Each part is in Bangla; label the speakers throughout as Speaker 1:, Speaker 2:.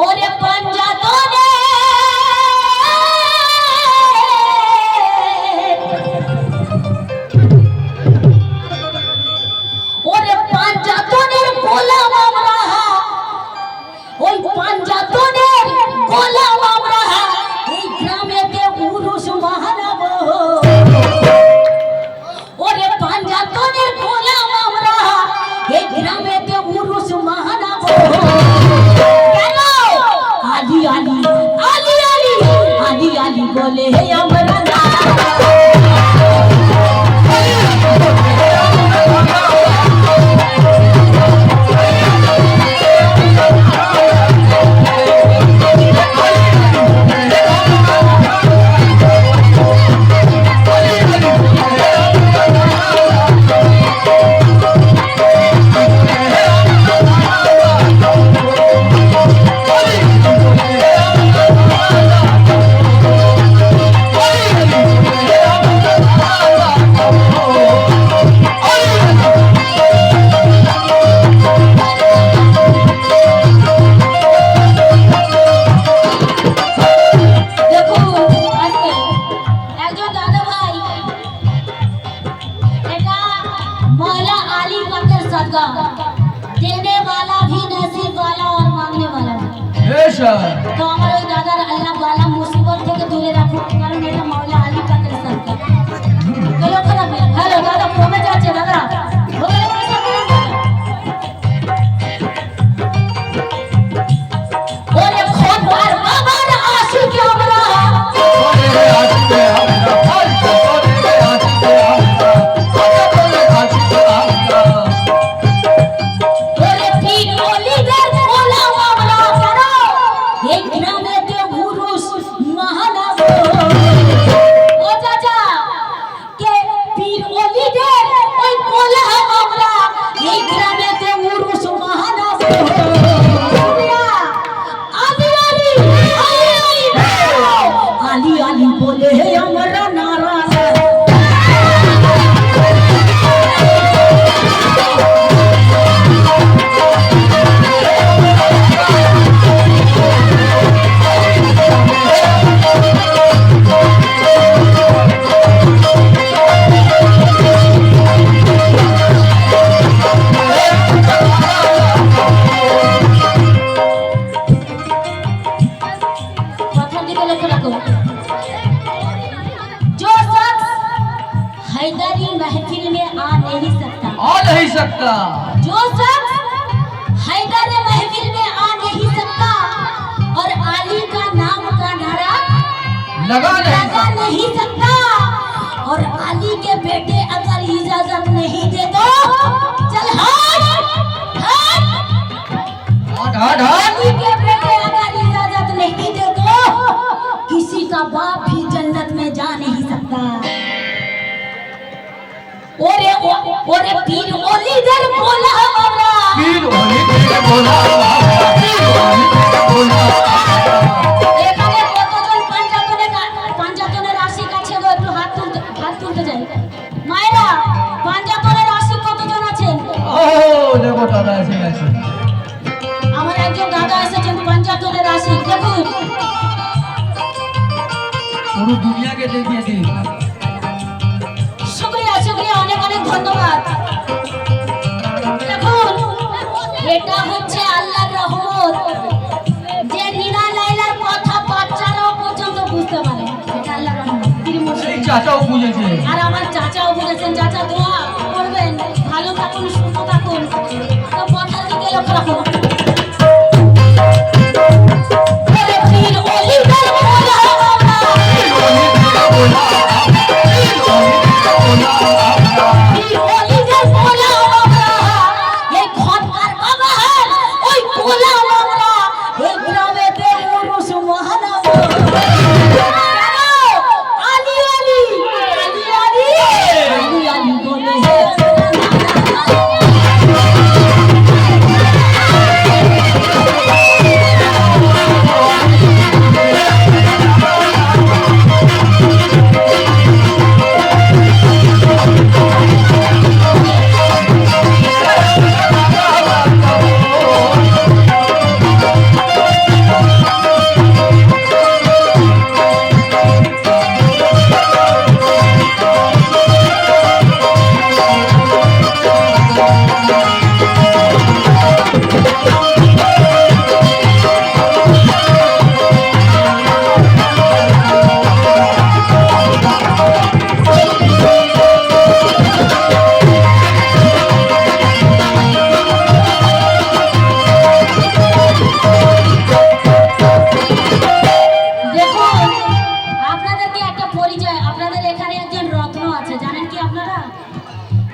Speaker 1: ওরে পাঞ্জাতনে ওরে পাঞ্জাতনের গোলাম আমরা, ওই পাঞ্জাতনের গোলাম আমরা, এই গ্রামেতে পুরুষ মানাবো। ওরে পাঞ্জাতনের গোলাম আমরা, এই গ্রামেতে পুরুষ মানাবো। কেন? আলি আলি আলি আলি আলি আলি বলে আমরা না। देने वाला भी नसीब वाला और मांगने वाला भी। तो हमारे दादा अल्लाह वाला मुसीबत থেকে দূরে রাখো, কারণ এটা মাওলা আলী পাকের সরকার। চলো খারাপ হ্যালো দাদা কমে যাচ্ছে দাদা। ওরে খোদার বাবার আশিক আমরা, ওরে আশিক আমরা, हैदरी महफिल में आ नहीं सकता, जो शख्स हैदर महफिल में आ नहीं सकता और आली का नाम का नारा लगा नहीं सकता, और आली के बेटे अगर इजाजत नहीं दे तो चल आली के बेटे अगर इजाजत नहीं दे तो किसी का बाप भी जन्नत में जा नहीं सकता। ওরে ওরে পীর ওলিদের গোলা আমরা, পীর ওলিদের গোলা আমরা, পীর ওলিদের গোলা। এখানে কতজন পাঞ্জাতনের আশিক আছে গো? একটু হাত তুলতে যাই মায়েরা। পাঞ্জাতনের আশিক কতজন আছেন? ও দেখো দাদা এসেছে, আমার একজন দাদা এসেছেন পাঞ্জাতনের আশিক। দেখুন পুরো দুনিয়াকে দেখিয়ে দিন। অনেক অনেক ধন্যবাদ। দেখুন এটা হচ্ছে আল্লাহর রহমত, যে রিনা লাইলার কথা বাচ্চারাও পর্যন্ত বুঝতে পারে। এটা আল্লাহর রহমত। এই চাচাও বুঝেছে, আর আমার চাচাও বুঝেছেন। চাচা দোয়া করবেন, ভালো থাকুন, সুস্থ থাকুন। তো কথার দিকে লক্ষ্য রাখুন। আলি আলি আলি আলি আলি আলি বলে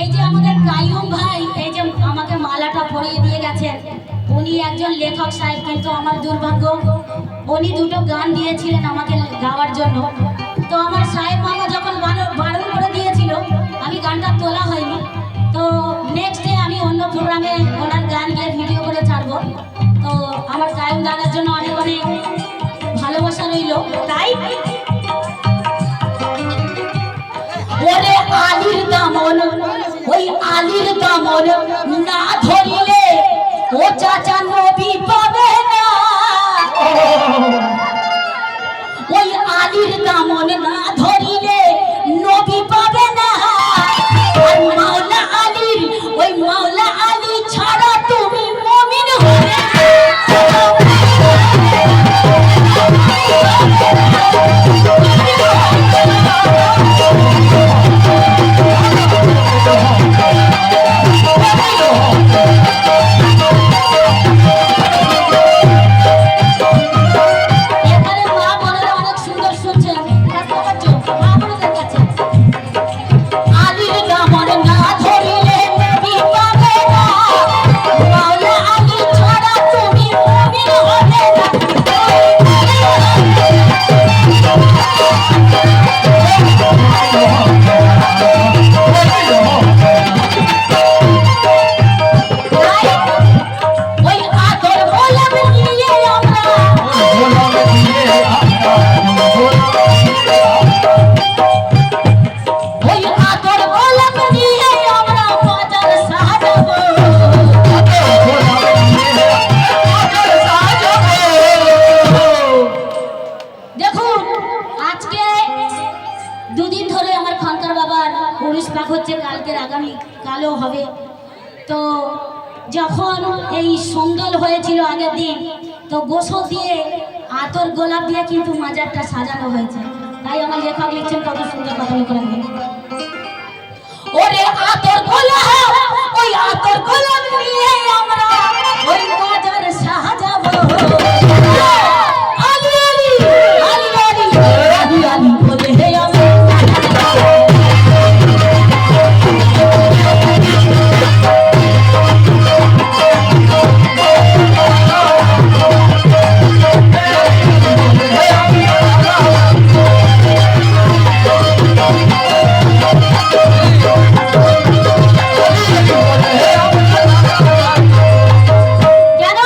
Speaker 1: এই যে আমাদের কাইয়ুম ভাই এই যে আমাকে মালাটা পরিয়ে দিয়ে গেছেন, উনি একজন লেখক সাহেব, কিন্তু আমার দুর্ভাগ্য উনি দুটো গান দিয়েছিলেন আমাকে গাওয়ার জন্য। তো আমার সাহেব মামা যখন বারণ করে দিয়েছিল আমি গানটা তোলা হয়নি। তো নেক্সট ডে আমি অন্য প্রোগ্রামে ওনার গান গিয়ে ভিডিও করে ছাড়বো। তো আমার কাইয়ুম দাদার জন্য অনেক অনেক ভালোবাসা রইল। তাই ওরে আলির দামন, ওই আলির দামন না ধরিলে ও চাচা নবী পাবে না। ওই আলির দামন না ধরিলে নবী পাবে না। আর মাওলা আলীর, ওই মাওলা আলী ছাড়া তুমি মুমিন হবে না। হবে। তো যখন এই সন্ধ্যল হয়েছিল আগের দিন, তো গোসল দিয়ে আতর গোলাপ দিয়ে কিন্তু মাজারটা সাজানো হয়েছে। তাই আমার লেখক লিখছেন কত সুন্দর কথা লিখলেন। ওরে আতর গোলাপ, ওই আতর গোলাপ নিয়ে আমরা ওই মাজার সাজাবো। আলি আলি আলি আলি আলি আলি বলে হে আমি কেন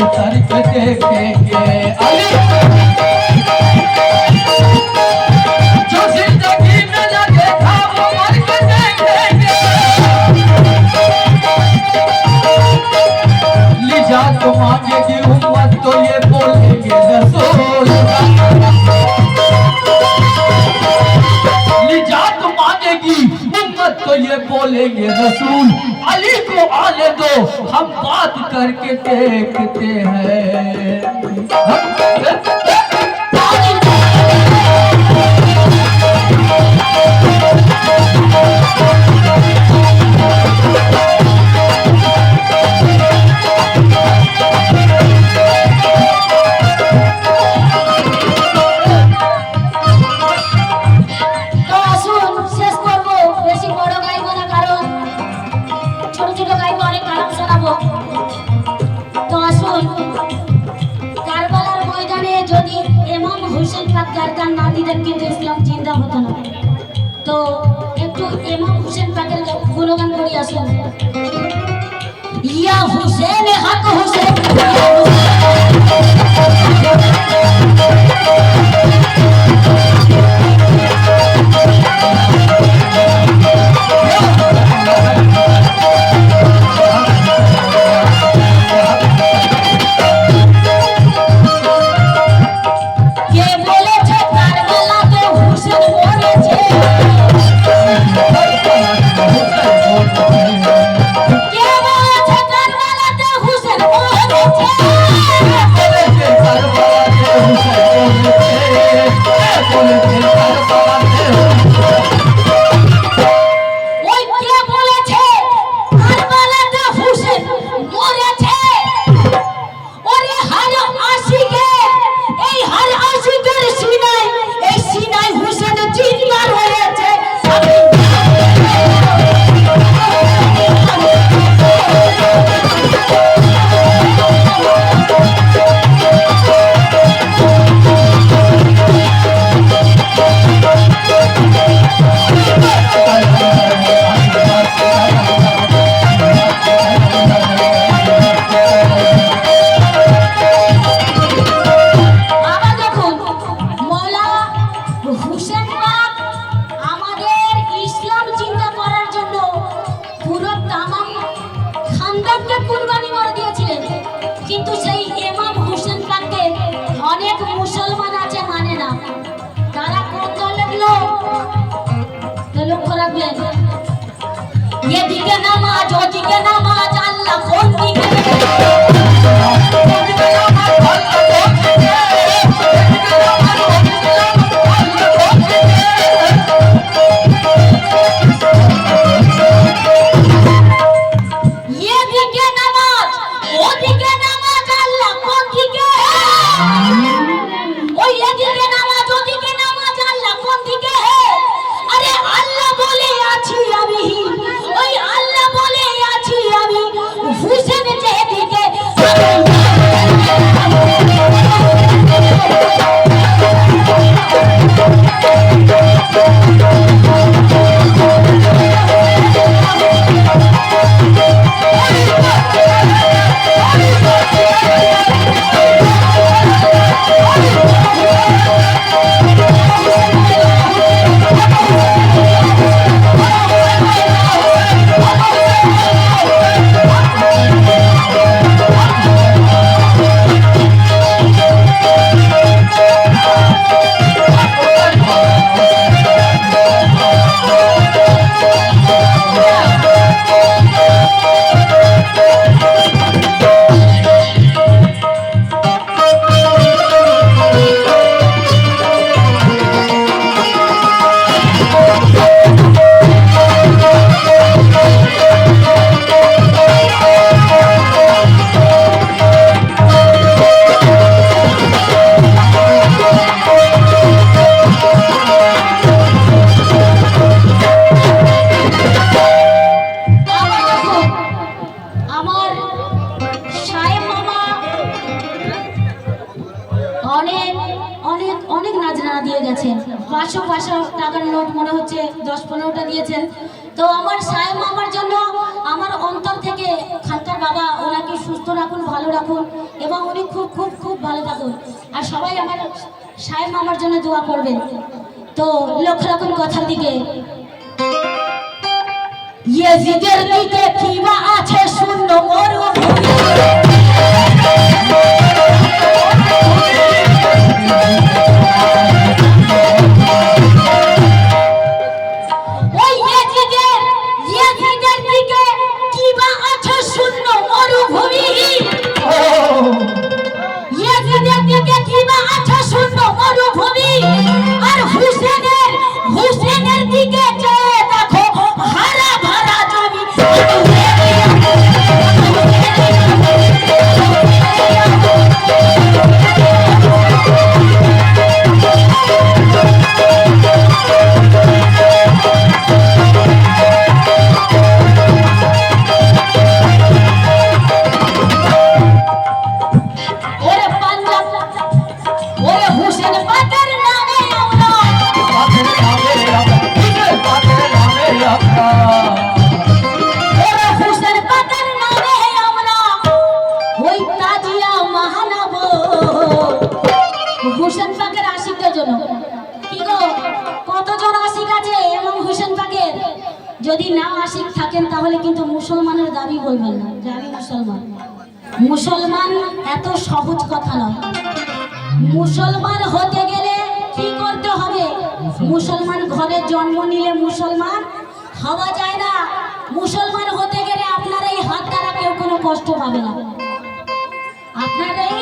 Speaker 2: उतर के देखेंगे अली जो जिंदगी में लगे था वो मर के देखेंगे निजात मांगेगी उम्मत तो ये बोलेंगे रसूल निजात मांगेगी उम्मत तो ये बोलेंगे रसूल अली को आने दो हम बात करके देखते हैं
Speaker 1: তো আসুন শেষ করবো, বেশি বড় গাইবো না কারণ ছোট ছোট গাইবো, অনেক কালাম শোনাবো। তো আসুন, কারবালার ময়দানে যদি ইমাম হোসেন পাক গার্দান না দিতেন কিন্তু ইসলাম জিন্দা হতো না। তো একটু ইমাম হোসেন পাকের গুণগান করি আসুন। ইয়া হুসেন হক হুসেন ইয়া কে বলেছে কারবালাতে হুসেন মরেছে? কে বলেছে কারবালাতে হুসেন মরেছে? ওই কে বলেছে কারবালাতে হুসেন মরেছে? ওরে হার আশিকে, এই হার আশিকের সিনায়, এই সিনায় হুসেন জিন্দা রয়েছে। আবার দেখুন, মৌলা হুসেন পাক আমাদের ইসলাম চিন্তা করার জন্য পুরো তামাম খানদানকে কুরবানি করে দিয়েছিলেন, কিন্তু সেই ইমাম হুসেন পাককে অনেক মুসলমান আছে মানে না। তারা কোন দলের লোক? তো লক্ষ্য রাখবেন, এদিকে নামাজ ওদিকে নামাজ, আল্লাহ কোন দিকে? এদিকে নামাজ ওদিকে নামাজ, আল্লাহ কোন দিকে? ওই এদিকে নামাজ ওদিকে নামাজ, আল্লাহ কোন দিকে? আরে আল্লাহ বলে আছি আমি, ওই আল্লাহ বলে আছি আমি, হুসেন যেদিকে দিয়েছেন 500 টাকার নোট মনে হচ্ছে 10-15টা দিয়েছেন। তো আমার সাহেব মামার জন্য আমার অন্তর থেকে খানকার বাবা ওনাকে সুস্থ রাখুন, ভালো ভালো রাখুন এবং উনি খুব খুব খুব ভালো থাকুন। আর সবাই আমার সাহেব মামার জন্য দোয়া করবেন। তো লক্ষ্য রাখুন কথার দিকে। ইয়েজিদের দিকে কিবা আছে শূন্য মরুভূমি, ওই ইয়েজিদের দিকে কিবা আছে শূন্য মরুভূমি, ইয়েজিদের দিকে কিবা আছে শূন্য মরুভূমি। আর হুসেনের দিকে চেয়ে দেখো হারা ভরা জমি। ওরে পাঞ্জাব, ওরে হুসেন পাকের নামে আমরা, ওরে হুসেন পাকের নামে আমরা ওই তাজিয়া মহানব। হুসেন পাকের আশিকদের জন্য কি গো, কতজন আশিক আছে এবং হুসেন পাকের যদি না আশিক থাকেন তাহলে কিন্তু মুসলমানের দাবি বলবেন না যে আমি মুসলমান। মুসলমান এত সহজ কথা নয়। মুসলমান হতে গেলে কি করতে হবে? মুসলমান ঘরে জন্ম নিলে মুসলমান হওয়া যায় না। মুসলমান হতে গেলে আপনার এই হাত দ্বারা কেউ কোনো কষ্ট পাবে না, আপনার এই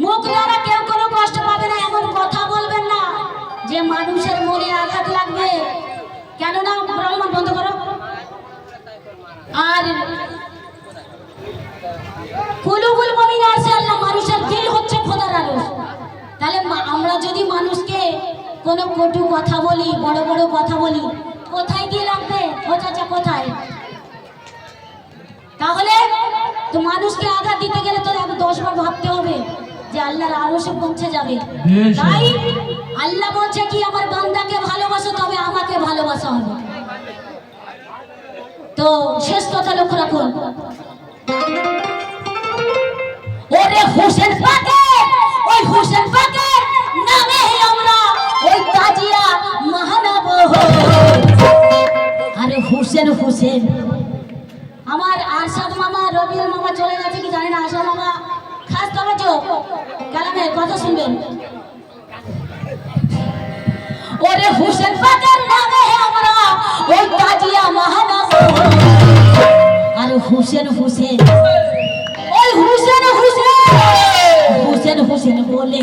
Speaker 1: মুখ দ্বারা কেউ কোনো কষ্ট পাবে না। এমন কথা বলবেন না যে মানুষের মনে আঘাত লাগবে। কেননা ব্রাহ্মণ বন্ধ করো। আর কুলুবুল মুমিন আল্লাহ, মানুষের দিল হচ্ছে খোদার আলো। তাহলে আমরা যদি মানুষকে কোনো কটু কথা বলি, বড় বড় কথা বলি, কোথায় গিয়ে লাগবে? ও চাচা কোথায়? তাহলে তো মানুষকে আঘাত দিতে গেলে তো 10 বার ভাবতে হবে যে আল্লাহর আরশে পৌঁছে যাবে। তাই আল্লাহ বলছে কি, আমার বান্দাকে ভালোবাসো তবে আমাকে ভালোবাসা হবে। তো শেষ কথা লক্ষ্য রাখুন। ওরে হুসেন পাকের, ওই হুসেন পাকের নামে আমরা ওই তাজিয়া মহানব। আরে হুসেন হুসেন আমার আরশাদ মামা, রবিউল মামা চলে গেছে কি জানি না। আরশাদ মামা খাস তবে কালামের কথা শুনবেন। ওরে হুসেন পাকের নামে আমরা ওই তাজিয়া মহানব। আরে হুসেন হুসেন, ওই হুসেন হুসেন, হুসেন হুসেন বলে